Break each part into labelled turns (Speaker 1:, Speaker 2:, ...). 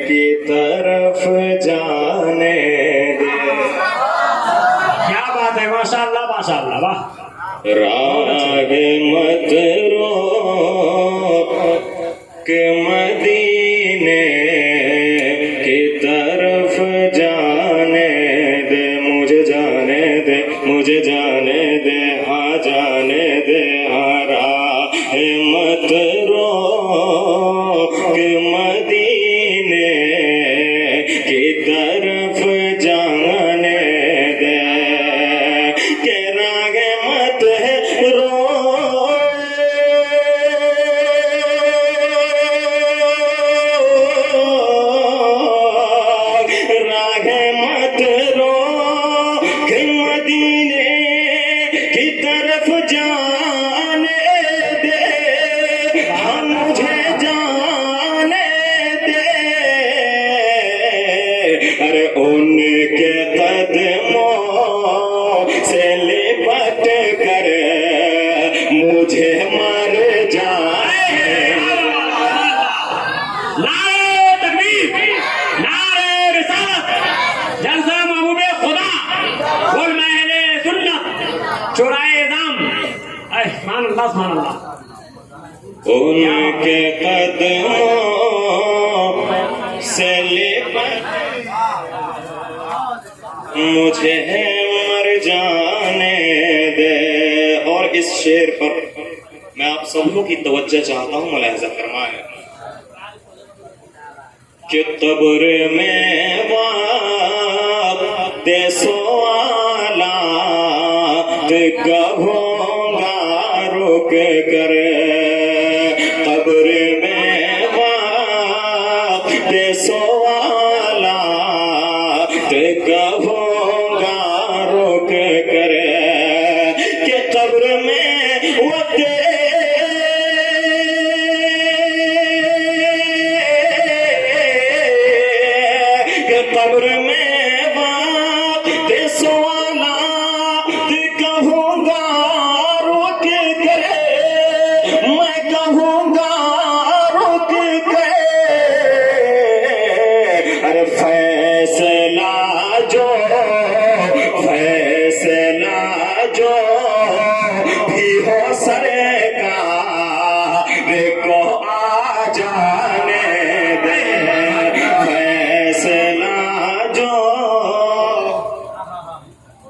Speaker 1: की तरफ जाने दे।
Speaker 2: क्या बात है, माशाअल्लाह माशाअल्लाह, वाह।
Speaker 1: राग मत रोक मदीने की तरफ जाने दे, मुझे जाने दे, मुझे जाने दे, हाँ जाने दे, हाँ राह मत रोक मदीने की तरफ जाने दे, के राग मत राग मत रोक मदीने की तरफ जाने दे, हाँ मुझे जाने दे, अरे उनके कदमों से लिपट कर मुझे मर जाए।
Speaker 2: नारे तकबीर, नारे रिसालत, जलसा महबूबे खुदा, गुल महले सुन्नत, चुराए जाम। सुभान अल्लाह, सुभान अल्लाह।
Speaker 1: उनके कदमों से लिपट मुझे मर जाने दे। और इस शेर पर मैं आप सब लोगों की तवज्जो चाहता हूँ, मुलाहिजा फरमाएं कि कब्र में वादे सवालात कहूँगा रुक कर, कब्र में वादे सवालात कहूँगा रुक कर, कि कब्र में वक़्त कब्र में बात सवालात कहूँगा रुक कर, मैं कहूँगा रुक कर, अरे फैसला जो भी हो सरकार को आ जाने दे, फैसला जो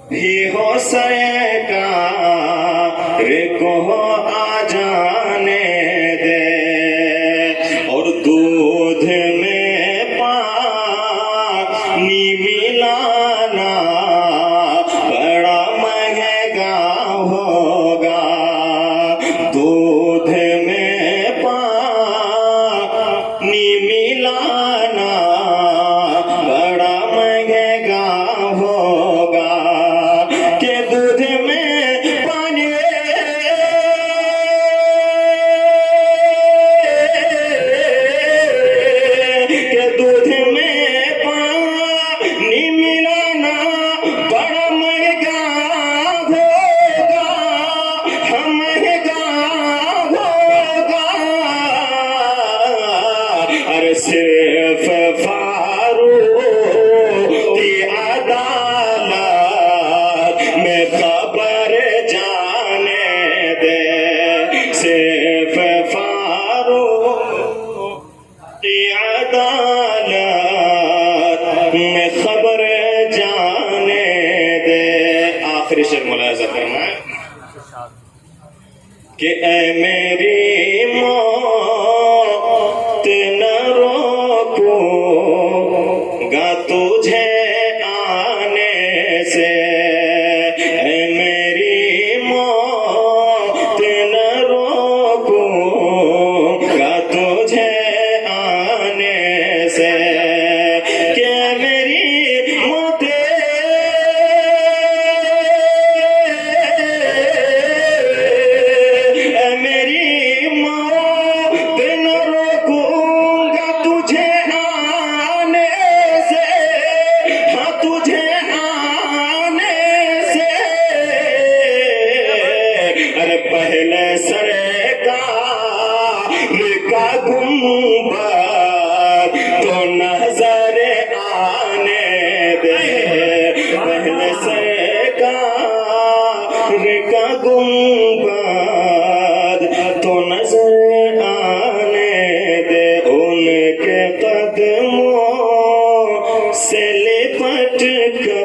Speaker 1: भी हो सरकार को आ जाने दे। और दूध में पानी मिलाना बड़ा महंगा होगा, दूध में पानी मिलाना बड़ा महंगा होगा, कि दूध में पानी के दूध में पानी मिलाना बड़ा महंगा होगा, हाँ महंगा होगा, अरे सिर्फ फारूक की अदालत में खबर जाने दे, सिर्फ फारूक की अदालत में खबर जाने दे। आखिरी शेर मुलाहिजा फरमाएं कि ऐ मेरी मौत न रोकूंगा तुझे आने से, ऐ मेरी मौत न रोकूंगा तुझे आने कर